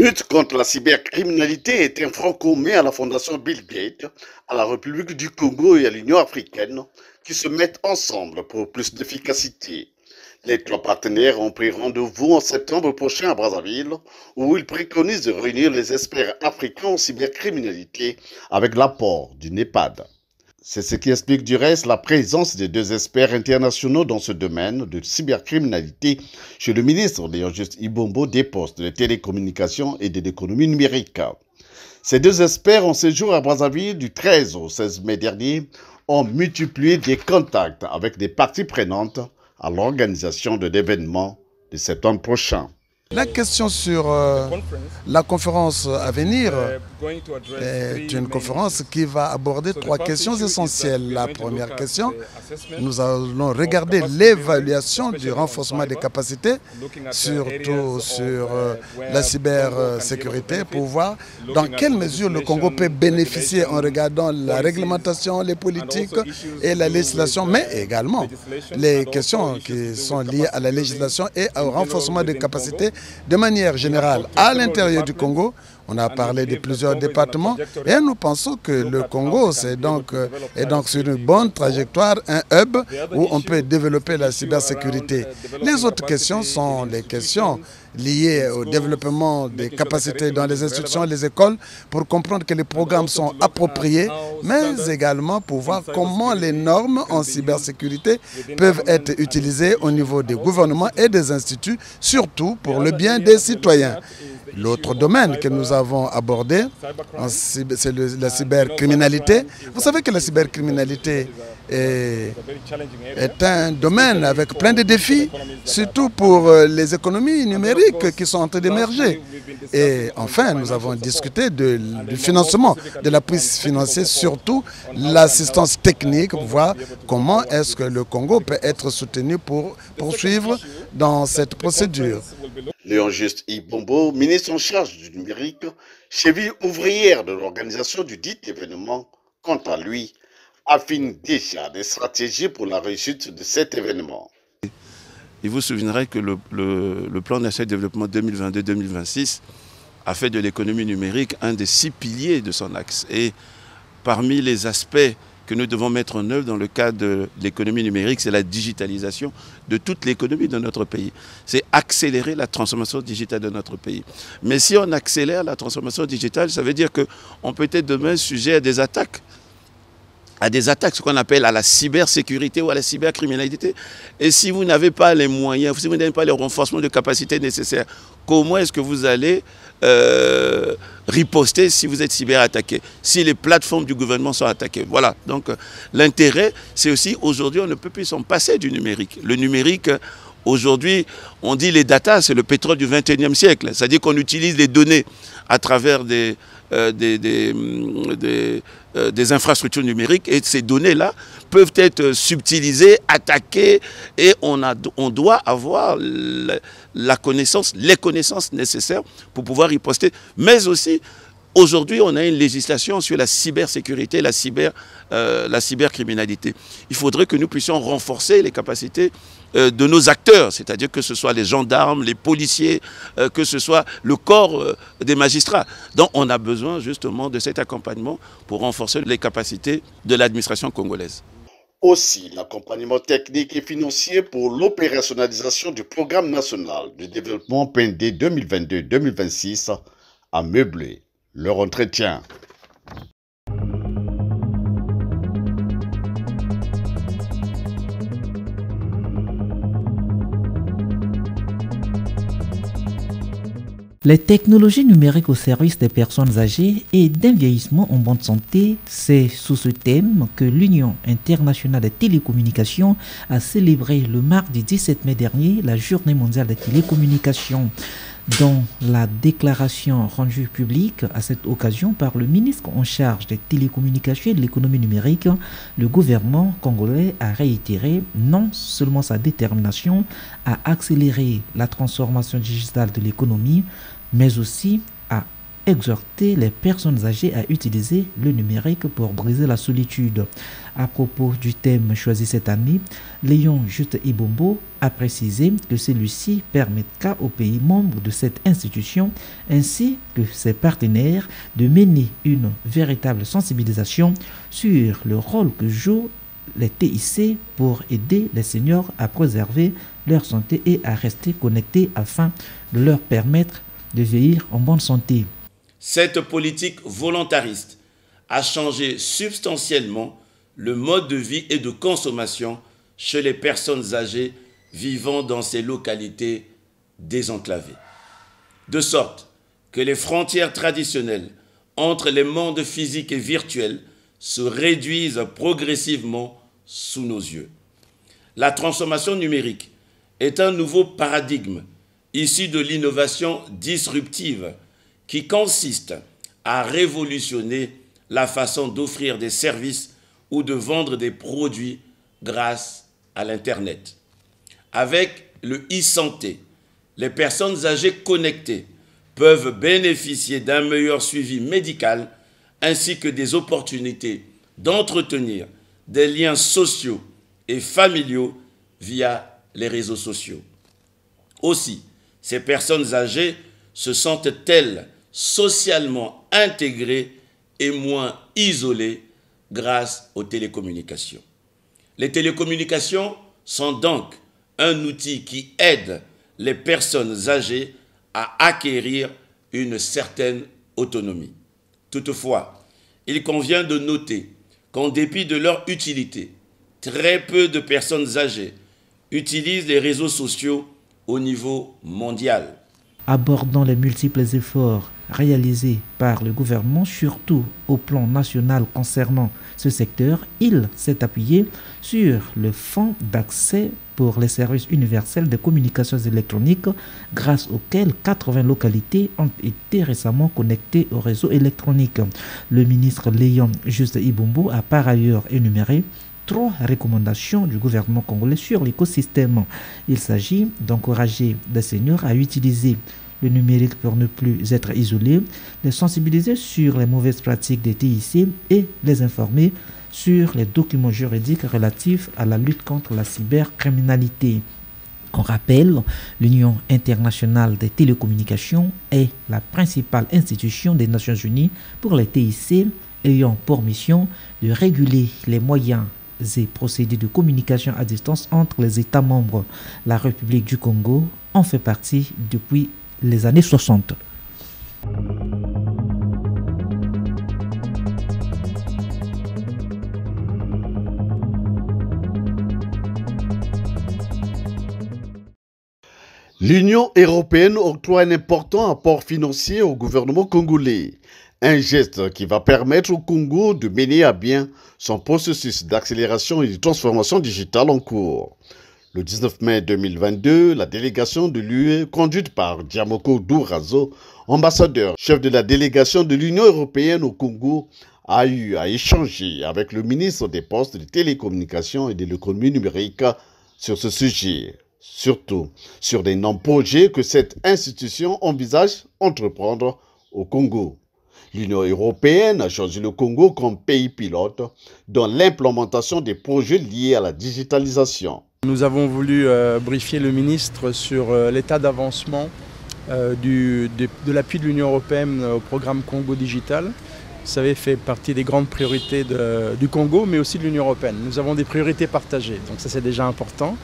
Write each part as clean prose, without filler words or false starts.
lutte contre la cybercriminalité est un front commun à la Fondation Bill Gates, à la République du Congo et à l'Union africaine qui se mettent ensemble pour plus d'efficacité. Les trois partenaires ont pris rendez-vous en septembre prochain à Brazzaville, où ils préconisent de réunir les experts africains en cybercriminalité avec l'apport du NEPAD. C'est ce qui explique du reste la présence des deux experts internationaux dans ce domaine de cybercriminalité chez le ministre Léon-Juste Ibombo des Postes, des Télécommunications et de l'économie numérique. Ces deux experts en séjour à Brazzaville du 13 au 16 mai dernier ont multiplié des contacts avec des parties prenantes à l'organisation de l'événement de septembre prochain. La question sur la conférence à venir est une conférence qui va aborder trois questions essentielles. La première question, nous allons regarder l'évaluation du renforcement des capacités, surtout sur la cybersécurité, pour voir dans quelle mesure le Congo peut bénéficier en regardant la réglementation, les politiques et la législation, mais également les questions qui sont liées à la législation et au renforcement des capacités de manière générale à l'intérieur du Congo. On a parlé de plusieurs départements et nous pensons que le Congo est donc sur une bonne trajectoire, un hub où on peut développer la cybersécurité. Les autres questions sont les questions liées au développement des capacités dans les institutions, les écoles, pour comprendre que les programmes sont appropriés, mais également pour voir comment les normes en cybersécurité peuvent être utilisées au niveau des gouvernements et des instituts, surtout pour le bien des citoyens. L'autre domaine que nous avons abordé, c'est la cybercriminalité. Vous savez que la cybercriminalité est un domaine avec plein de défis, surtout pour les économies numériques qui sont en train d'émerger. Et enfin, nous avons discuté du financement, de l'appui financier, surtout l'assistance technique, pour voir comment est-ce que le Congo peut être soutenu pour poursuivre dans cette procédure. Léon-Juste Ibombo, ministre en charge du numérique, cheville ouvrière de l'organisation du dit événement, quant à lui, affine déjà des stratégies pour la réussite de cet événement. Il vous souviendrez que le plan national de développement 2022-2026 a fait de l'économie numérique un des 6 piliers de son axe. Et parmi les aspects que nous devons mettre en œuvre dans le cadre de l'économie numérique, c'est la digitalisation de toute l'économie de notre pays. C'est accélérer la transformation digitale de notre pays. Mais si on accélère la transformation digitale, ça veut dire qu'on peut être demain sujet à des attaques, ce qu'on appelle à la cybersécurité ou à la cybercriminalité. Et si vous n'avez pas les moyens, si vous n'avez pas le renforcement de capacités nécessaires, comment est-ce que vous allez riposter si vous êtes cyberattaqué, si les plateformes du gouvernement sont attaquées? Voilà, donc l'intérêt, c'est aussi, aujourd'hui, on ne peut plus s'en passer du numérique. Le numérique, aujourd'hui, on dit les data, c'est le pétrole du 21e siècle. C'est-à-dire qu'on utilise les données à travers des infrastructures numériques, et ces données-là peuvent être subtilisées, attaquées, et on doit avoir la connaissance, les connaissances nécessaires pour pouvoir riposter. Mais aussi, aujourd'hui, on a une législation sur la cybersécurité, la cybercriminalité. Il faudrait que nous puissions renforcer les capacités de nos acteurs, c'est-à-dire que ce soit les gendarmes, les policiers, que ce soit le corps des magistrats. Donc on a besoin justement de cet accompagnement pour renforcer les capacités de l'administration congolaise. Aussi, l'accompagnement technique et financier pour l'opérationnalisation du programme national de développement PND 2022-2026 a meublé leur entretien. Les technologies numériques au service des personnes âgées et d'un vieillissement en bonne santé, c'est sous ce thème que l'Union internationale des télécommunications a célébré le mardi 17 mai dernier la Journée mondiale des télécommunications. Dans la déclaration rendue publique à cette occasion par le ministre en charge des télécommunications et de l'économie numérique, le gouvernement congolais a réitéré non seulement sa détermination à accélérer la transformation digitale de l'économie, mais aussi à exhorté les personnes âgées à utiliser le numérique pour briser la solitude. À propos du thème choisi cette année, Léon Juste Ibombo a précisé que celui-ci permettra aux pays membres de cette institution ainsi que ses partenaires de mener une véritable sensibilisation sur le rôle que jouent les TIC pour aider les seniors à préserver leur santé et à rester connectés afin de leur permettre de vieillir en bonne santé. Cette politique volontariste a changé substantiellement le mode de vie et de consommation chez les personnes âgées vivant dans ces localités désenclavées. De sorte que les frontières traditionnelles entre les mondes physiques et virtuels se réduisent progressivement sous nos yeux. La transformation numérique est un nouveau paradigme issu de l'innovation disruptive qui consiste à révolutionner la façon d'offrir des services ou de vendre des produits grâce à l'Internet. Avec le e-santé, les personnes âgées connectées peuvent bénéficier d'un meilleur suivi médical ainsi que des opportunités d'entretenir des liens sociaux et familiaux via les réseaux sociaux. Aussi, ces personnes âgées se sentent-elles socialement intégrées et moins isolées grâce aux télécommunications. Les télécommunications sont donc un outil qui aide les personnes âgées à acquérir une certaine autonomie. Toutefois, il convient de noter qu'en dépit de leur utilité, très peu de personnes âgées utilisent les réseaux sociaux au niveau mondial. Abordant les multiples efforts réalisés par le gouvernement, surtout au plan national concernant ce secteur, il s'est appuyé sur le Fonds d'accès pour les services universels de communications électroniques, grâce auquel 80 localités ont été récemment connectées au réseau électronique. Le ministre Léon Juste Ibombo a par ailleurs énuméré 3 recommandations du gouvernement congolais sur l'écosystème. Il s'agit d'encourager les seniors à utiliser le numérique pour ne plus être isolés, les sensibiliser sur les mauvaises pratiques des TIC et les informer sur les documents juridiques relatifs à la lutte contre la cybercriminalité. On rappelle, l'Union internationale des télécommunications est la principale institution des Nations Unies pour les TIC, ayant pour mission de réguler les moyens et procédés de communication à distance entre les États membres. La République du Congo en fait partie depuis les années 60. L'Union européenne octroie un important apport financier au gouvernement congolais. Un geste qui va permettre au Congo de mener à bien son processus d'accélération et de transformation digitale en cours. Le 19 mai 2022, la délégation de l'UE, conduite par Diamoko Dourazo, ambassadeur, chef de la délégation de l'Union européenne au Congo, a eu à échanger avec le ministre des Postes, des Télécommunications et de l'économie numérique sur ce sujet, surtout sur les non-projets que cette institution envisage entreprendre au Congo. L'Union européenne a choisi le Congo comme pays pilote dans l'implémentation des projets liés à la digitalisation. Nous avons voulu briefer le ministre sur l'état d'avancement de l'appui de l'Union européenne au programme Congo Digital. Vous savez, fait partie des grandes priorités du Congo, mais aussi de l'Union européenne. Nous avons des priorités partagées, donc ça c'est déjà important.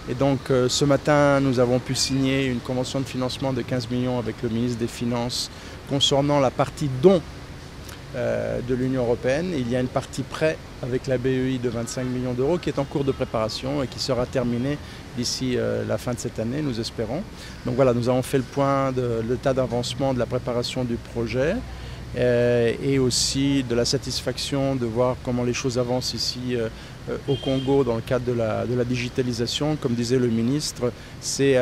Et donc ce matin, nous avons pu signer une convention de financement de 15 millions avec le ministre des Finances concernant la partie don de l'Union européenne. Il y a une partie prêt avec la BEI de 25 millions d'euros qui est en cours de préparation et qui sera terminée d'ici la fin de cette année, nous espérons. Donc voilà, nous avons fait le point de l'état d'avancement de la préparation du projet et aussi de la satisfaction de voir comment les choses avancent ici au Congo dans le cadre de la digitalisation. Comme disait le ministre, c'est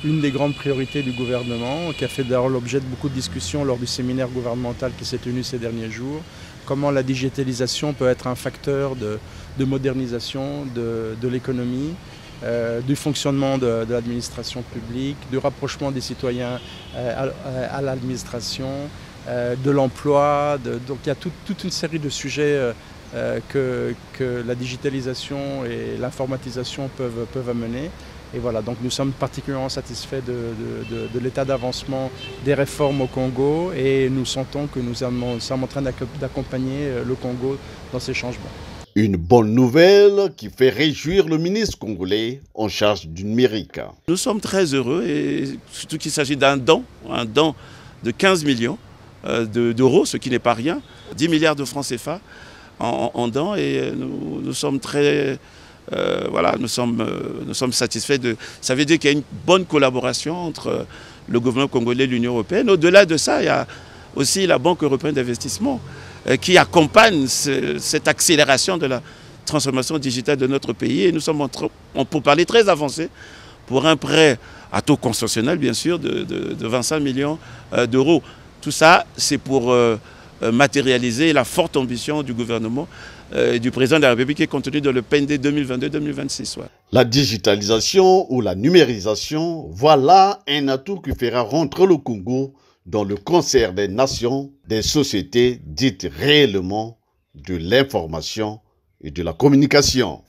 une des grandes priorités du gouvernement qui a fait d'ailleurs l'objet de beaucoup de discussions lors du séminaire gouvernemental qui s'est tenu ces derniers jours. Comment la digitalisation peut être un facteur de modernisation de l'économie du fonctionnement de l'administration publique, du rapprochement des citoyens à l'administration, de l'emploi. Donc il y a toute une série de sujets que la digitalisation et l'informatisation peuvent amener. Et voilà, donc nous sommes particulièrement satisfaits de l'état d'avancement des réformes au Congo et nous sentons que nous sommes en train d'accompagner le Congo dans ces changements. Une bonne nouvelle qui fait réjouir le ministre congolais en charge du numérique. Nous sommes très heureux et surtout qu'il s'agit d'un don de 15 millions d'euros, ce qui n'est pas rien, 10 milliards de francs CFA en dons et nous sommes très... voilà, nous sommes satisfaits de... Ça veut dire qu'il y a une bonne collaboration entre le gouvernement congolais et l'Union européenne. Au-delà de ça, il y a aussi la Banque européenne d'investissement qui accompagne cette accélération de la transformation digitale de notre pays. Et nous sommes pour parler très avancé pour un prêt à taux constitutionnel, bien sûr, de 25 millions d'euros. Tout ça, c'est pour matérialiser la forte ambition du gouvernement du président de la République qui est contenu dans le PND 2022-2026. Ouais. La digitalisation ou la numérisation, voilà un atout qui fera rentrer le Congo dans le concert des nations, des sociétés dites réellement de l'information et de la communication.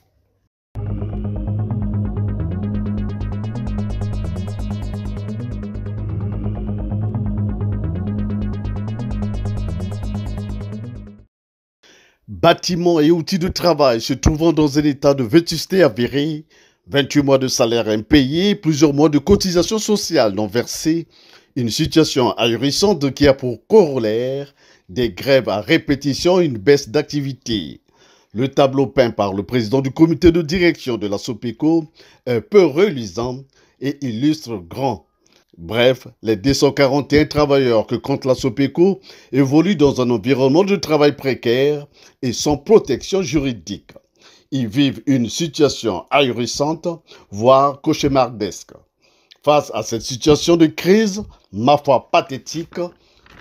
Bâtiments et outils de travail se trouvant dans un état de vétusté avéré, 28 mois de salaire impayé, plusieurs mois de cotisations sociales non versées, une situation ahurissante qui a pour corollaire des grèves à répétition et une baisse d'activité. Le tableau peint par le président du comité de direction de la SOPECO est peu reluisant et illustre grand. Bref, les 241 travailleurs que compte la SOPECO évoluent dans un environnement de travail précaire et sans protection juridique. Ils vivent une situation ahurissante, voire cauchemardesque. Face à cette situation de crise, ma foi pathétique,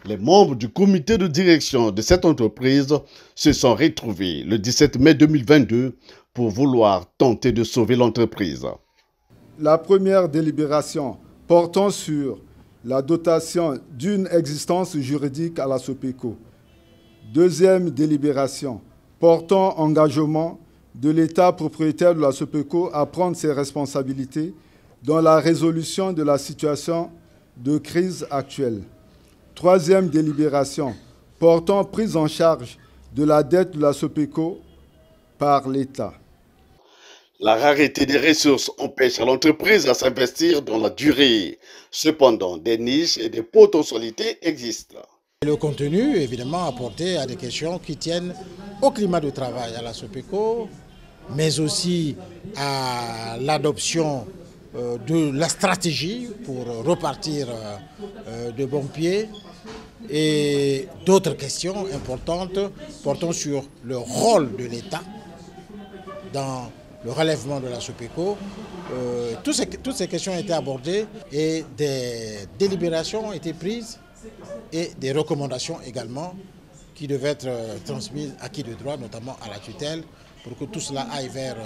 les membres du comité de direction de cette entreprise se sont retrouvés le 17 mai 2022 pour vouloir tenter de sauver l'entreprise. La première délibération portant sur la dotation d'une existence juridique à la SOPECO. Deuxième délibération portant engagement de l'État propriétaire de la SOPECO à prendre ses responsabilités dans la résolution de la situation de crise actuelle. Troisième délibération portant prise en charge de la dette de la SOPECO par l'État. La rareté des ressources empêche l'entreprise à s'investir dans la durée. Cependant, des niches et des potentialités existent. Le contenu, évidemment, apporté à des questions qui tiennent au climat de travail à la SOPECO, mais aussi à l'adoption de la stratégie pour repartir de bon pied et d'autres questions importantes portant sur le rôle de l'État dans le relèvement de la SOPECO. Toutes ces questions ont été abordées et des délibérations ont été prises et des recommandations également qui devaient être transmises à qui de droit, notamment à la tutelle, pour que tout cela aille vers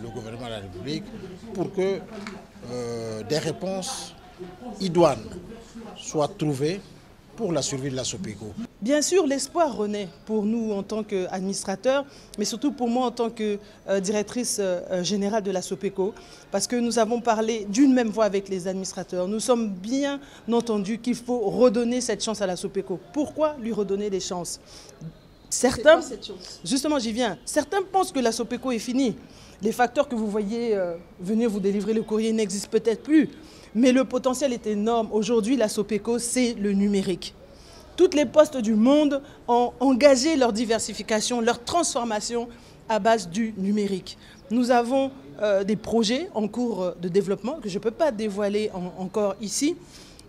le gouvernement de la République, pour que des réponses idoines soient trouvées pour la survie de la SOPECO. Bien sûr, l'espoir renaît pour nous en tant qu'administrateurs, mais surtout pour moi en tant que directrice générale de la SOPECO, parce que nous avons parlé d'une même voix avec les administrateurs. Nous sommes bien entendus qu'il faut redonner cette chance à la SOPECO. Pourquoi lui redonner des chances? Certains, justement j'y viens, certains pensent que la SOPECO est finie. Les facteurs que vous voyez venir vous délivrer le courrier n'existent peut-être plus, mais le potentiel est énorme. Aujourd'hui, la SOPECO, c'est le numérique. Toutes les postes du monde ont engagé leur diversification, leur transformation à base du numérique. Nous avons des projets en cours de développement que je ne peux pas dévoiler encore ici,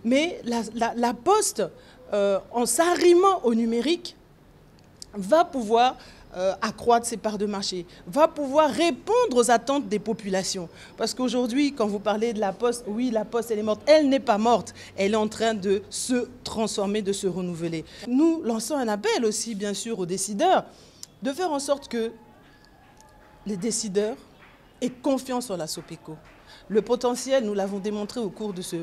mais la Poste, en s'arrimant au numérique, va pouvoir accroître ses parts de marché, va pouvoir répondre aux attentes des populations. Parce qu'aujourd'hui, quand vous parlez de la Poste, oui, la Poste, elle est morte. Elle n'est pas morte. Elle est en train de se transformer, de se renouveler. Nous lançons un appel aussi, bien sûr, aux décideurs, de faire en sorte que les décideurs et confiance en la SOPECO. Le potentiel, nous l'avons démontré au cours de ce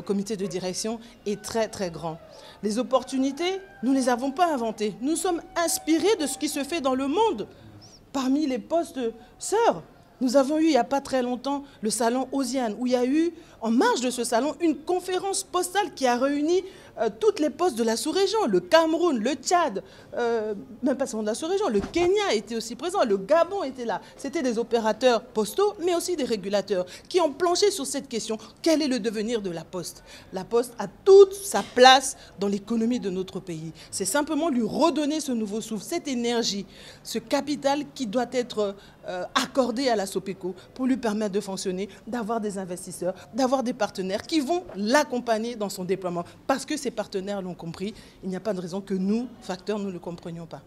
comité de direction, est très très grand. Les opportunités, nous ne les avons pas inventées. Nous sommes inspirés de ce qui se fait dans le monde. Parmi les postes sœurs, nous avons eu il n'y a pas très longtemps le salon Osiane, où il y a eu, en marge de ce salon, une conférence postale qui a réuni toutes les postes de la sous-région, le Cameroun, le Tchad, même pas seulement de la sous-région, le Kenya était aussi présent, le Gabon était là. C'était des opérateurs postaux, mais aussi des régulateurs qui ont planché sur cette question. Quel est le devenir de la Poste? La Poste a toute sa place dans l'économie de notre pays. C'est simplement lui redonner ce nouveau souffle, cette énergie, ce capital qui doit être accordé à la SOPECO pour lui permettre de fonctionner, d'avoir des investisseurs, d'avoir des partenaires qui vont l'accompagner dans son déploiement. Parce que ces partenaires l'ont compris, il n'y a pas de raison que nous, facteurs, nous ne le comprenions pas.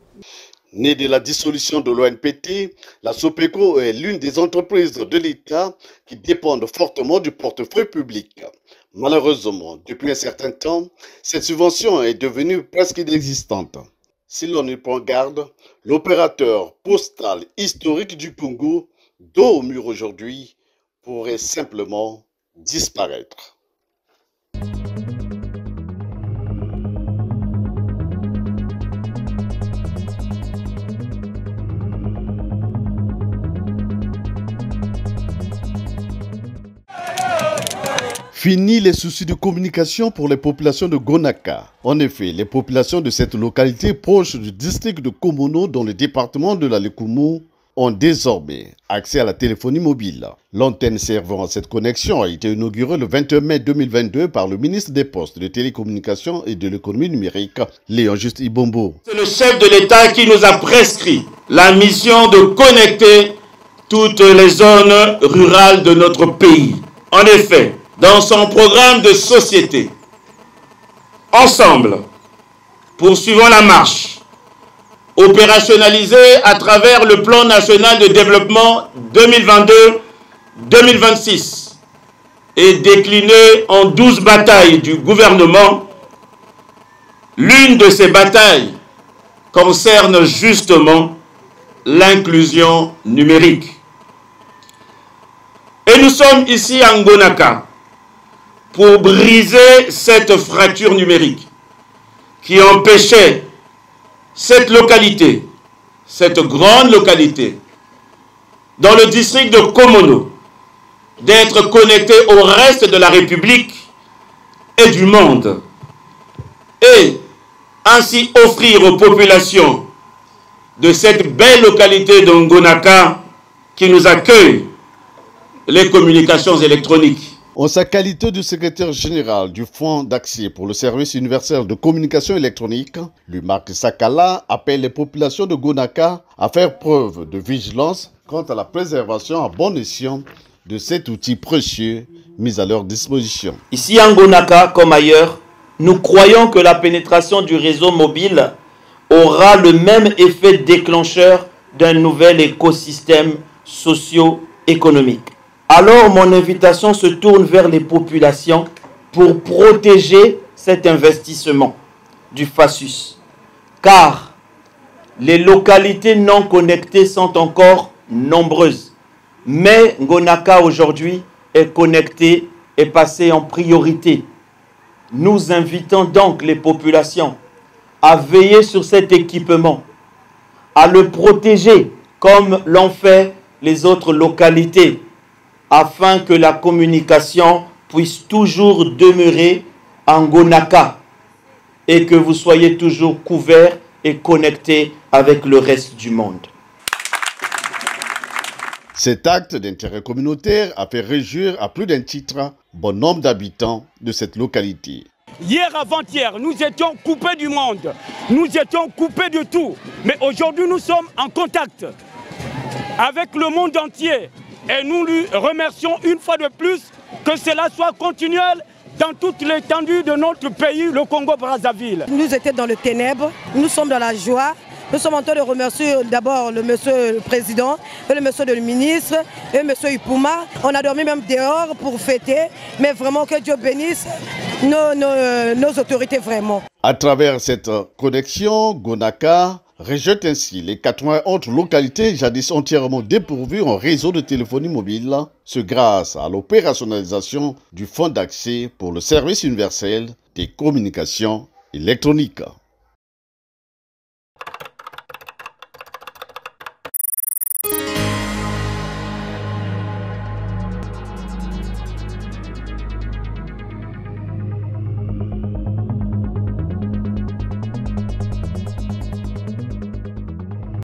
Née de la dissolution de l'ONPT, la SOPECO est l'une des entreprises de l'État qui dépendent fortement du portefeuille public. Malheureusement, depuis un certain temps, cette subvention est devenue presque inexistante. Si l'on y prend garde, l'opérateur postal historique du Congo, dos au mur aujourd'hui, pourrait simplement disparaître. Fini les soucis de communication pour les populations de Gonaka. En effet, les populations de cette localité proche du district de Komono dans le département de la Lekumu ont désormais accès à la téléphonie mobile. L'antenne servant à cette connexion a été inaugurée le 21 mai 2022 par le ministre des Postes, des Télécommunications et de l'Économie numérique, Léon Juste Ibombo. C'est le chef de l'État qui nous a prescrit la mission de connecter toutes les zones rurales de notre pays. En effet, dans son programme de société, ensemble, poursuivons la marche, opérationnalisée à travers le plan national de développement 2022-2026 et déclinée en 12 batailles du gouvernement. L'une de ces batailles concerne justement l'inclusion numérique. Et nous sommes ici à Ngonaka pour briser cette fracture numérique qui empêchait cette localité, cette grande localité, dans le district de Komono, d'être connectée au reste de la République et du monde, et ainsi offrir aux populations de cette belle localité de Ngonaka qui nous accueille les communications électroniques. En sa qualité de secrétaire général du Fonds d'accès pour le service universel de communication électronique, Lumark Sakala appelle les populations de Gonaka à faire preuve de vigilance quant à la préservation à bon escient de cet outil précieux mis à leur disposition. Ici à Gonaka, comme ailleurs, nous croyons que la pénétration du réseau mobile aura le même effet déclencheur d'un nouvel écosystème socio-économique. Alors mon invitation se tourne vers les populations pour protéger cet investissement du FASUS. Car les localités non connectées sont encore nombreuses. Mais Ngonaka aujourd'hui est connecté et passé en priorité. Nous invitons donc les populations à veiller sur cet équipement, à le protéger comme l'ont fait les autres localités, afin que la communication puisse toujours demeurer en Ngonaka et que vous soyez toujours couverts et connectés avec le reste du monde. Cet acte d'intérêt communautaire a fait réjouir à plus d'un titre bon nombre d'habitants de cette localité. Hier, avant-hier, nous étions coupés du monde, nous étions coupés de tout. Mais aujourd'hui, nous sommes en contact avec le monde entier. Et nous lui remercions une fois de plus que cela soit continuel dans toute l'étendue de notre pays, le Congo-Brazzaville. Nous étions dans le ténèbre, nous sommes dans la joie. Nous sommes en train de remercier d'abord le monsieur le président, et le monsieur le ministre, et monsieur Ipuma. On a dormi même dehors pour fêter, mais vraiment que Dieu bénisse nos autorités vraiment. À travers cette connexion, Gonaka rejette ainsi les 80 autres localités jadis entièrement dépourvues en réseau de téléphonie mobile, ce grâce à l'opérationnalisation du Fonds d'accès pour le service universel des communications électroniques.